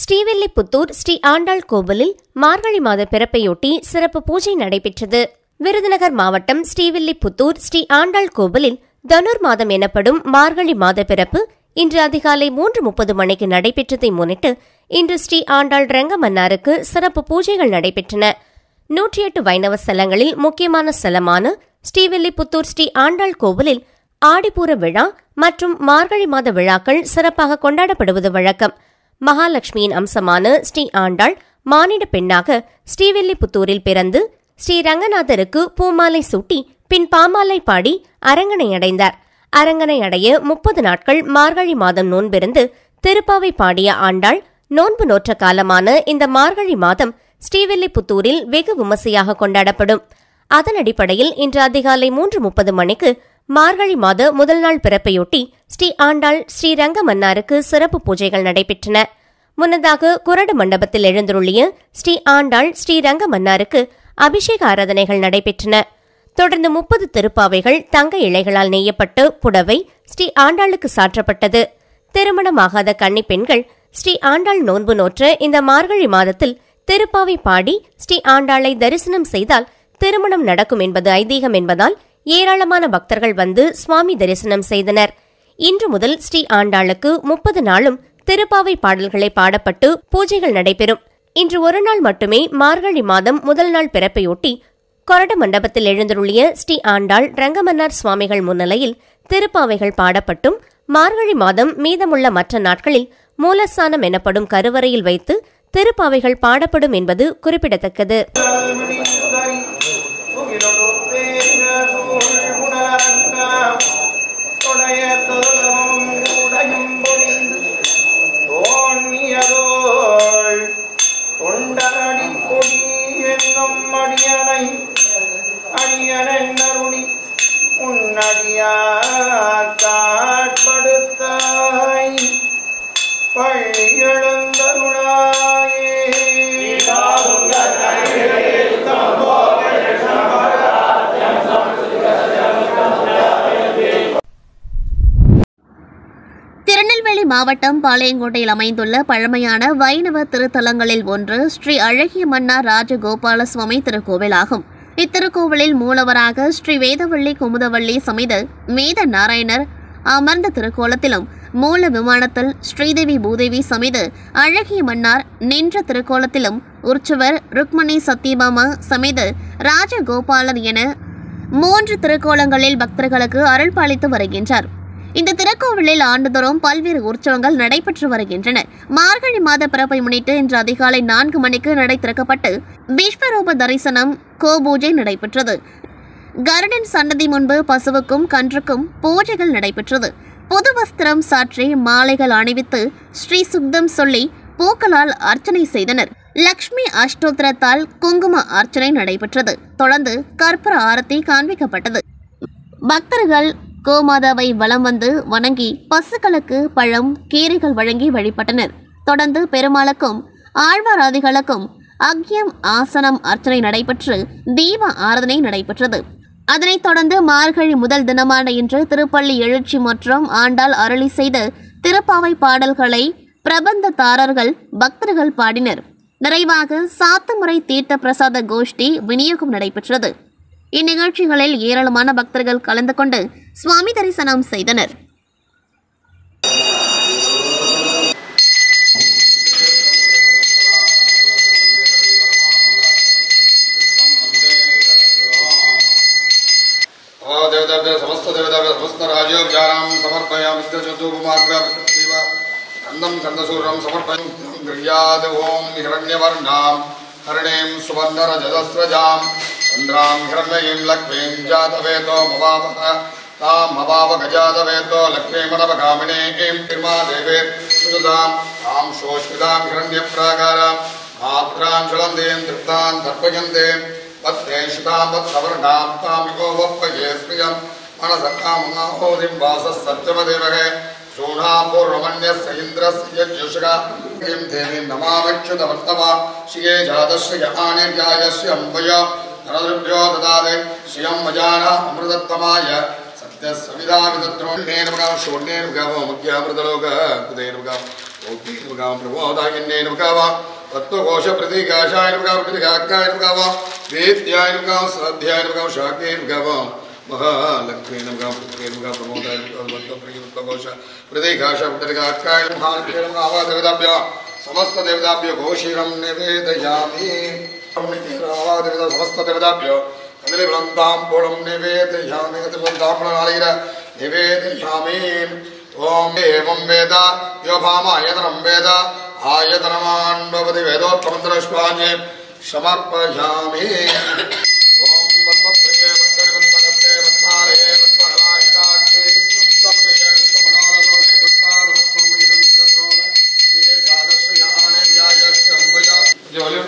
ஸ்ரீவில்லிபுத்தூர் ஸ்ரீ ஆண்டாள் கோவிலில் மார்கழி மாத பிறப்பையொட்டி சிறப்பு பூஜை நடைபெற்றது. விருதுநகர் மாவட்டம் ஸ்ரீவில்லிபுத்தூர் ஸ்ரீ ஆண்டாள் கோவிலில் தனுர் மாதம் எனப்படும் மார்கழி மாத பிறப்பு இன்று அதிகாலை 3:30 மணிக்கு நடைபெற்றதை முன்னிட்டு இன்று ஸ்ரீ ஆண்டாள் ரங்கமன்னாருக்கு சிறப்பு பூஜைகள் நடைபெற்றன. 108 வைணவ ஸ்தலங்களில் முக்கியமான ஸ்தலமான ஸ்ரீவில்லிபுத்தூர் ஸ்ரீ ஆண்டாள் கோவிலில் ஆடிப்பூர விழா மற்றும் மார்கழி மாத விழாக்கள் சிறப்பாக கொண்டாடப்படுவது வழக்கம். மகாலட்சுமியின் அம்சமான ஸ்ரீ ஆண்டாள் மானிட பெண்ணாக ஸ்ரீவில்லிபுத்தூரில் பிறந்து ஸ்ரீ ரங்கநாதருக்கு பூமாலை சூட்டி பின் பாமாலை பாடி அரங்கனை அடைந்தார். அரங்கனை அடைய 30 நாட்கள் மார்கழி மாதம் நோன்பிருந்து திருப்பாவை பாடிய ஆண்டாள் நோன்பு நோற்ற காலமான இந்த மார்கழி மாதம் ஸ்ரீவில்லிபுத்தூரில் வெகு விமர்சையாக கொண்டாடப்படும். அதன் அடிப்படையில் இன்று அதிகாலை 3:30 மணிக்கு மார்கழி மாத முதல் நாள் பிறப்பையொட்டி ஸ்ரீ ஆண்டாள் ஸ்ரீ ரங்கமன்னாருக்கு சிறப்பு பூஜைகள் நடைபெற்றன. முன்னதாக குரடு மண்டபத்தில் எழுந்தருளிய ஸ்ரீ ஆண்டாள் ஸ்ரீ ரங்கமன்னாருக்கு அபிஷேக ஆராதனைகள் நடைபெற்றன. தொடர்ந்து 30 திருப்பாவைகள் தங்க இழைகளால் நெய்யப்பட்டு புடவை ஸ்ரீ ஆண்டாளுக்கு சாற்றப்பட்டது. திருமணமாகாத கன்னி பெண்கள் ஸ்ரீ ஆண்டாள் நோன்பு நோற்ற இந்த மார்கழி மாதத்தில் திருப்பாவை பாடி ஸ்ரீ ஆண்டாளை தரிசனம் செய்தால் திருமணம் நடக்கும் என்பது ஐதீகம் என்பதால் ஏராளமான பக்தர்கள் வந்து சுவாமி தரிசனம் செய்தனர். இன்று முதல் ஸ்ரீ ஆண்டாளுக்கு 30 நாளும் திருப்பாவை பாடல்களை பாடப்பட்டு பூஜைகள் நடைபெறும். இன்று ஒரு நாள் மட்டுமே மார்கழி மாதம் முதல் நாள் பிறப்பையொட்டி கொரட மண்டபத்தில் எழுந்தருளிய ஸ்ரீ ஆண்டாள் ரங்கமன்னார் சுவாமிகள் முன்னிலையில் திருப்பாவைகள் பாடப்பட்டும் மார்கழி மாதம் மீதமுள்ள மற்ற நாட்களில் மூலஸ்தானம் எனப்படும் கருவறையில் வைத்து திருப்பாவைகள் பாடப்படும் என்பது குறிப்பிடத்தக்கது. திருநெல்வேலி மாவட்டம் பாளையங்கோட்டையில் அமைந்துள்ள பழமையான வைணவ திருத்தலங்களில் ஒன்று ஸ்ரீ அழகிய மன்னார் ராஜகோபால சுவாமி திருக்கோவில் ஆகும். இத்திருக்கோவிலில் மூலவராக ஸ்ரீ வேதவள்ளி குமுதவள்ளி சமேத மேத நாராயணர் அமர்ந்த திருக்கோலத்திலும் மூல விமானத்தில் ஸ்ரீதேவி பூதேவி சமேத அழகிய மன்னார் நின்ற திருக்கோலத்திலும் உற்சவர் ருக்மணி சத்யபாமா சமேத ராஜகோபாலர் என 3 திருக்கோலங்களில் பக்தர்களுக்கு அருள் பாலித்து வருகின்றார். இந்த திருக்கோவிலில் ஆண்டுதோறும் பல்வேறு உற்சவங்கள் நடைபெற்று வருகின்றன. மார்கழி மாத பிறப்பை முன்னிட்டு இன்று அதிகாலை 4 மணிக்கு நடை திறக்கப்பட்டு விஸ்வரூப தரிசனம் கோபூஜை நடைபெற்றது. கருடன் சன்னதி முன்பு பசுவுக்கும் கன்றுக்கும் பூஜைகள் நடைபெற்றது. புது வஸ்திரம் சாற்றி மாலைகள் அணிவித்து ஸ்ரீ சுக்தம் சொல்லி பூக்களால் அர்ச்சனை செய்தனர். லக்ஷ்மி அஷ்டோத்திரத்தால் குங்கும அர்ச்சனை நடைபெற்றது. தொடர்ந்து கற்பூர ஆரத்தி காண்பிக்கப்பட்டது. பக்தர்கள் கோமாதாவை வலம் வந்து வணங்கி பசுக்களுக்கு பழம் கீரைகள் வழங்கி வழிபட்டனர். தொடர்ந்து பெருமாளுக்கும் ஆழ்வாராதிகளுக்கும் அக்யம் ஆசனம் அர்ச்சனை நடைபெற்று தீப ஆராதனை நடைபெற்றது. அதனைத் தொடர்ந்து மார்கழி முதல் தினமான இன்று திருப்பள்ளி எழுச்சி மற்றும் ஆண்டாள் அருளி செய்த திருப்பாவை பாடல்களை பிரபந்ததாரர்கள் பக்தர்கள் பாடினர். நிறைவாக சாத்துமுறை தீர்த்த பிரசாத கோஷ்டி விநியோகம் நடைபெற்றது. இந்நிகழ்ச்சிகளில் ஏராளமான பக்தர்கள் கலந்து கொண்டு சுவாமி தரிசனம் செய்தனர். चंद्रां हिरण्मयीं लक्ष्मीं जातवेतो भवावः तां भवाव गजातवेतो लक्ष्मीमनवगामिनीं निर्मादेवे सुदतां तां शोष्मितां हिरण्यप्राकारां मात्रां ज्वलन्तीं तृप्तां तर्पयन्तीं वत्तेषितां वत्सवर्णां तां विगोवप्पये स्त्रियं मनसकामाहोदिं वासः सत्यमदेवहे शूनां पूर्वमन्यस्य इन्द्रस्य यज्जुषगा किं देवीं नमामच्युतवर्तमा श्रिये जातश्रिय आनिर्यायस्य अम्बया नरदृभ्यो ददाते श्रियं वजाना अमृतत्तमाय सत्यस्विदा विदत्रो शून्येन मुखामृतलोक कुदेन प्रबोधायिन्ये नमः तत्त्वकोश प्रतीकाशाय नमः प्रतीकाकाय नमः वेद्याय नमः श्रद्धाय नमः शाक्ये नमः महालक्ष्मी नमः पुत्रे नमः प्रमोदाय नमः तत्त्वकोश प्रतीकाश प्रतीकाकाय नमः आवादेवताभ्यो समस्त देवताभ्यो घोषीरं निवेदयामि समस्त देवताभ्यो कदलीफलंताम्बूलं निवेदयामि कदलीफलंताम्बूलनालीर निवेदयामि ओम एवं वेद यो भामायतनं वेद आयतनमान् भवति वेदोत्तमन्त्रश्वान्ये समर्पयामि ओम वत्प्रिये वत्कलिवत्पगस्ते वत्मालये वत्पहलायिताक्षे वत्प्रिये वत्मनोरगो नेतुत्पादवत्मयिदन्यत्रोण श्रिये जातश्रियाणे व्यायस्य अम्बय जोलिं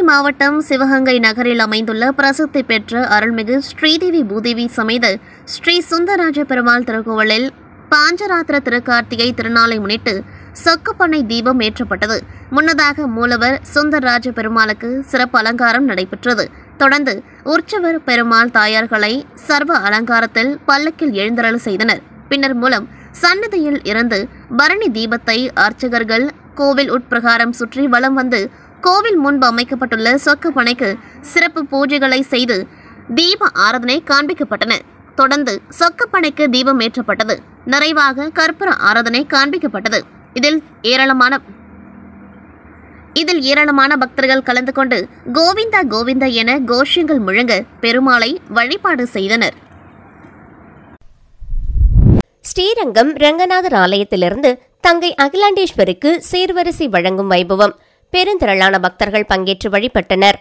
மாவட்டம் சிவகங்கை நகரில் அமைந்துள்ள பிரசித்தி பெற்ற அருள்மிகு ஸ்ரீதேவி பூதேவி சமேத ஸ்ரீ சுந்தரராஜ பெருமாள் திருக்கோவிலில் பாஞ்சராத்திர திருக்கார்த்திகை திருநாளை முன்னிட்டு சொக்கப்பண்ணை தீபம் ஏற்றப்பட்டது. முன்னதாக மூலவர் சுந்தரராஜ பெருமாளுக்கு சிறப்பு அலங்காரம் நடைபெற்றது. தொடர்ந்து உற்சவர் பெருமாள் தாயார்களை சர்வ அலங்காரத்தில் பல்லக்கில் எழுந்தருள செய்தனர். பின்னர் மூலம் சன்னதியில் இருந்து பரணி தீபத்தை அர்ச்சகர்கள் கோவில் உட்பிரகாரம் சுற்றி வலம் வந்து கோவில் முன்பு அமைக்கப்பட்டுள்ள சொக்கப்பனைக்கு சிறப்பு பூஜைகளை செய்து தீப ஆராதனை காண்பிக்கப்பட்டன. தொடர்ந்து சொக்கப்பனைக்கு தீபம் ஏற்றப்பட்டது. நிறைவாக கற்பூர ஆராதனை காண்பிக்கப்பட்டது. இதில் ஏராளமான பக்தர்கள் கலந்து கொண்டு கோவிந்தா கோவிந்தா என கோஷங்கள் முழங்க பெருமாளை வழிபாடு செய்தனர். ஸ்ரீரங்கம் ரங்கநாதர் ஆலயத்திலிருந்து தங்கை அகிலாண்டேஸ்வருக்கு சீர்வரிசை வழங்கும் வைபவம். பெருந்திரளான பக்தர்கள் பங்கேற்று வழிபட்டனர்.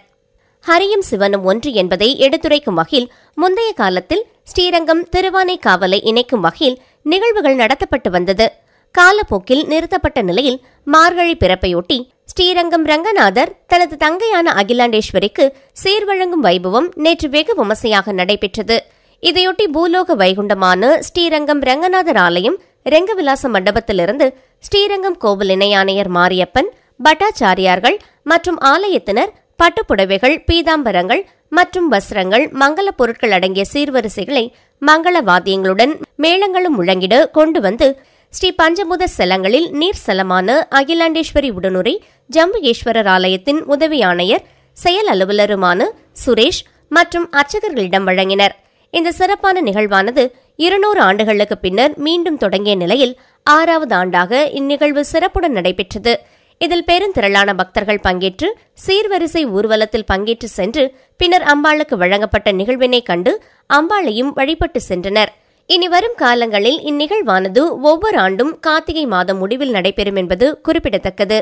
ஹரியும் சிவனும் ஒன்று என்பதை எடுத்துரைக்கும் வகையில் முந்தைய காலத்தில் ஸ்ரீரங்கம் திருவானைக்காவலை இணைக்கும் வகையில் நிகழ்வுகள் நடத்தப்பட்டு வந்தது. காலப்போக்கில் நிறுத்தப்பட்ட நிலையில் மார்கழி பிறப்பையொட்டி ஸ்ரீரங்கம் ரங்கநாதர் தனது தங்கையான அகிலாண்டேஸ்வரிக்கு சீர்வழங்கும் வைபவம் நேற்று வெகு விமர்சையாக நடைபெற்றது. இதையொட்டி பூலோக வைகுண்டமான ஸ்ரீரங்கம் ரங்கநாதர் ஆலயம் ரெங்கவிலாச மண்டபத்திலிருந்து ஸ்ரீரங்கம் கோவில் இணை ஆணையர் மாரியப்பன், பட்டாச்சாரியார்கள் மற்றும் ஆலயத்தினர் பட்டுப்புடவைகள், பீதாம்பரங்கள் மற்றும் வஸ்திரங்கள், மங்கள பொருட்கள் அடங்கிய சீர்வரிசைகளை மங்கள வாத்தியங்களுடன் மேளங்களும் முழங்கிட கொண்டு வந்து ஸ்ரீ பஞ்சபூத ஸ்தலங்களில் நீர் ஸ்தலமான அகிலாண்டேஸ்வரி உடனுரை ஜம்புகேஸ்வரர் ஆலயத்தின் உதவி ஆணையர், செயல் அலுவலருமான சுரேஷ் மற்றும் அர்ச்சகர்களிடம் வழங்கினர். இந்த சிறப்பான நிகழ்வானது 200 ஆண்டுகளுக்கு பின்னர் மீண்டும் தொடங்கிய நிலையில் 6வது ஆண்டாக இந்நிகழ்வு சிறப்புடன் நடைபெற்றது. இதில் பெருந்திரளான பக்தர்கள் பங்கேற்று சீர்வரிசை ஊர்வலத்தில் பங்கேற்று சென்று பின்னர் அம்பாளுக்கு வழங்கப்பட்ட நிகழ்வினை கண்டு அம்பாளையும் வழிபட்டு சென்றனர். இனி வரும் காலங்களில் இந்நிகழ்வானது ஒவ்வொரு ஆண்டும் கார்த்திகை மாதம் முடிவில் நடைபெறும் என்பது குறிப்பிடத்தக்கது.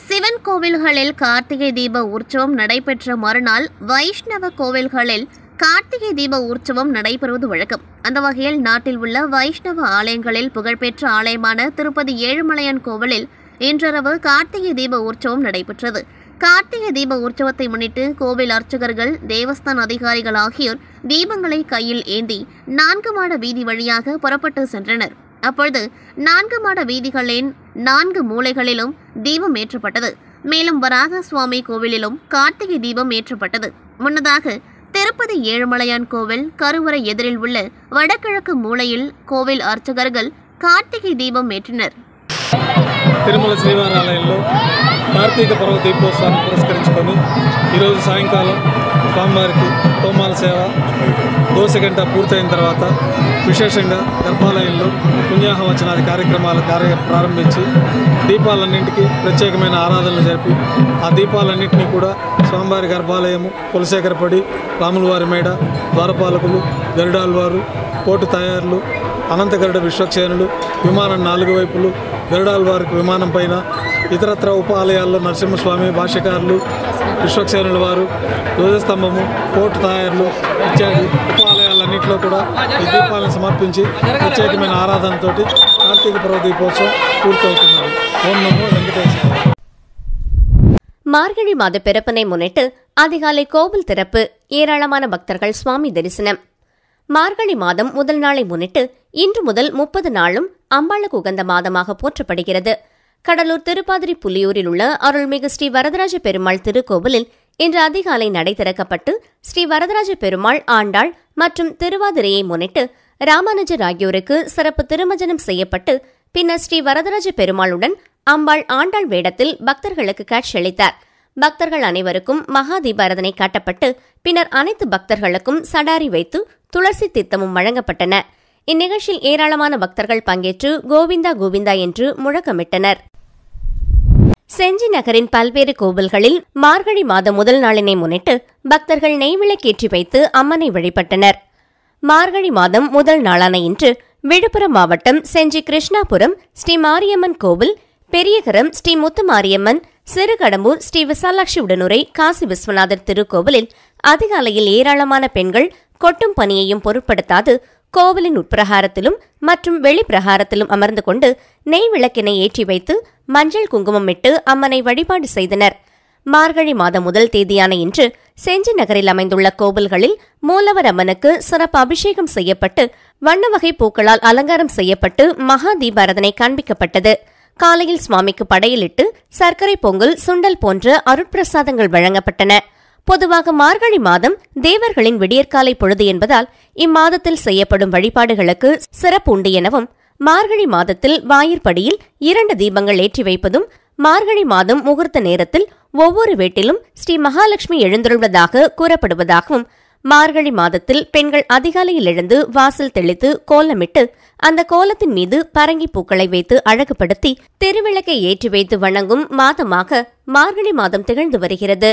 சிவன் கோவில்களில் கார்த்திகை தீப உற்சவம் நடைபெற்ற மறுநாள் வைஷ்ணவ கோவில்களில் கார்த்திகை தீப உற்சவம் நடைபெறுவது வழக்கம். அந்த வகையில் நாட்டில் உள்ள வைஷ்ணவ ஆலயங்களில் புகழ்பெற்ற ஆலயமான திருப்பதி ஏழுமலையான் கோவிலில் இன்றிரவு கார்த்திகை தீப உற்சவம் நடைபெற்றது. கார்த்திகை தீப உற்சவத்தை முன்னிட்டு கோவில் அர்ச்சகர்கள், தேவஸ்தான அதிகாரிகள் ஆகியோர் தீபங்களை கையில் ஏந்தி 4 மாட வீதி வழியாக புறப்பட்டு சென்றனர். அப்பொழுது 4 மாட வீதிகளின் 4 மூலைகளிலும் தீபம் ஏற்றப்பட்டது. மேலும் வராக சுவாமி கோவிலிலும் கார்த்திகை தீபம் ஏற்றப்பட்டது. முன்னதாக திருப்பதி ஏழுமலையான் கோவில் கருவறை எதிரில் உள்ள வடகிழக்கு மூலையில் கோவில் அர்ச்சகர்கள் கார்த்திகை தீபம் ஏற்றினர். తిరుమల శ్రీవారి ఆలయంలో కార్తీక పర్వ దీపోత్సవాన్ని పురస్కరించుకొని ఈరోజు సాయంకాలం స్వామివారికి హోమాల సేవ దోసగంట పూర్తయిన తర్వాత విశేషంగా గర్భాలయంలో పుణ్యాహవచనాది కార్యక్రమాలు ప్రారంభించి దీపాలన్నింటికి ప్రత్యేకమైన ఆరాధనలు జరిపి ఆ దీపాలన్నింటినీ కూడా స్వామివారి గర్భాలయము, కులశేఖరపడి, రాములవారి మేడ, ద్వారపాలకులు, గరుడాల్వారు, కోటు తయారులు, అనంతగరుడ విశ్వక్సేనులు, విమానం 4 వైపులు, గరుడాల్వారికి విమానం పైన, ఇతరత్ర ఉప ఆలయాల్లో నరసింహస్వామి, భాష్యకారులు, విశ్వక్సేనుల వారు, ధ్వజస్తంభము, కోటు తయారులు ఇత్యాది ఉప ఆలయాలన్నింటిలో కూడా ఈ దీపాలను సమర్పించి ప్రత్యేకమైన ఆరాధనతోటి కార్తీక పర్వ దీపోత్సవం పూర్తవుతున్నది. ఓం నమో వెంకటేశ్వర. மார்கழி மாத பிறப்பினை முன்னிட்டு அதிகாலை கோவில் திறப்பு, ஏராளமான பக்தர்கள் சுவாமி தரிசனம். மார்கழி மாதம் முதல் நாளை முன்னிட்டு இன்று முதல் 30 நாளும் அம்பாளுக்கு உகந்த மாதமாக போற்றப்படுகிறது. கடலூர் திருப்பாதிரி புலியூரில் உள்ள அருள்மிகு ஸ்ரீ வரதராஜ பெருமாள் திருக்கோவிலில் இன்று அதிகாலை நடை திறக்கப்பட்டு ஸ்ரீ வரதராஜ பெருமாள், ஆண்டாள் மற்றும் திருவாதிரையை முன்னிட்டு ராமானுஜர் ஆகியோருக்கு சிறப்பு திருமஜனம் செய்யப்பட்டு பின்னர் ஸ்ரீ வரதராஜ பெருமாளுடன் அம்பாள், ஆண்டாள் வேடத்தில் பக்தர்களுக்கு காட்சியளித்தார். பக்தர்கள் அனைவருக்கும் மகா தீபாரதனை காட்டப்பட்டு பின்னர் அனைத்து பக்தர்களுக்கும் சடாரி வைத்து துளசி தீர்த்தமும் வழங்கப்பட்டன. இந்நிகழ்ச்சியில் ஏராளமான பக்தர்கள் பங்கேற்று கோவிந்தா கோவிந்தா என்று முழக்கமிட்டனர். செஞ்சி நகரின் பல்வேறு கோவில்களில் மார்கழி மாதம் முதல் நாளினை முன்னிட்டு பக்தர்கள் நெய்விளக்கேற்றி வைத்து அம்மனை வழிபட்டனர். மார்கழி மாதம் முதல் நாளான இன்று விழுப்புரம் மாவட்டம் செஞ்சி கிருஷ்ணாபுரம் ஸ்ரீ மாரியம்மன் கோவில், பெரியகரம் ஸ்ரீ முத்துமாரியம்மன், சிறுகடம்பூர் ஸ்ரீ விசாலாட்சி உடனுரை காசி விஸ்வநாதர் திருக்கோவிலில் அதிகாலையில் ஏராளமான பெண்கள் கொட்டும் பனியையும் பொருட்படுத்தாது கோவிலின் உட்பிரகாரத்திலும் மற்றும் வெளிப்பிரகாரத்திலும் அமர்ந்து கொண்டு நெய் விளக்கினை ஏற்றி வைத்து மஞ்சள் குங்குமம் இட்டு அம்மனை வழிபாடு செய்தனர். மார்கழி மாதம் முதல் தேதியான இன்று செஞ்சி நகரில் அமைந்துள்ள கோவில்களில் மூலவர் அம்மனுக்கு சிறப்பு அபிஷேகம் செய்யப்பட்டு வண்ண வகை பூக்களால் அலங்காரம் செய்யப்பட்டு மகா தீபாரதனை காண்பிக்கப்பட்டது. காலையில் சுவாமிக்கு படையலிட்டு சர்க்கரை பொங்கல், சுண்டல் போன்ற அருட்பிரசாதங்கள் வழங்கப்பட்டன. பொதுவாக மார்கழி மாதம் தேவர்களின் விடியற்காலை பொழுது என்பதால் இம்மாதத்தில் செய்யப்படும் வழிபாடுகளுக்கு சிறப்பு உண்டு எனவும், மார்கழி மாதத்தில் வாயிற்படியில் 2 தீபங்கள் ஏற்றி வைப்பதும், மார்கழி மாதம் முகூர்த்த நேரத்தில் ஒவ்வொரு வீட்டிலும் ஸ்ரீ மகாலட்சுமி எழுந்துள்ளதாக கூறப்படுவதாகவும், மார்கழி மாதத்தில் பெண்கள் அதிகாலையில் எழுந்து வாசல் தெளித்து கோலமிட்டு அந்த கோலத்தின் மீது பரங்கி பூக்களை வைத்து அழகுபடுத்தி திருவிளக்கை ஏற்றி வைத்து வணங்கும் மாதமாக மார்கழி மாதம் திகழ்ந்து வருகிறது.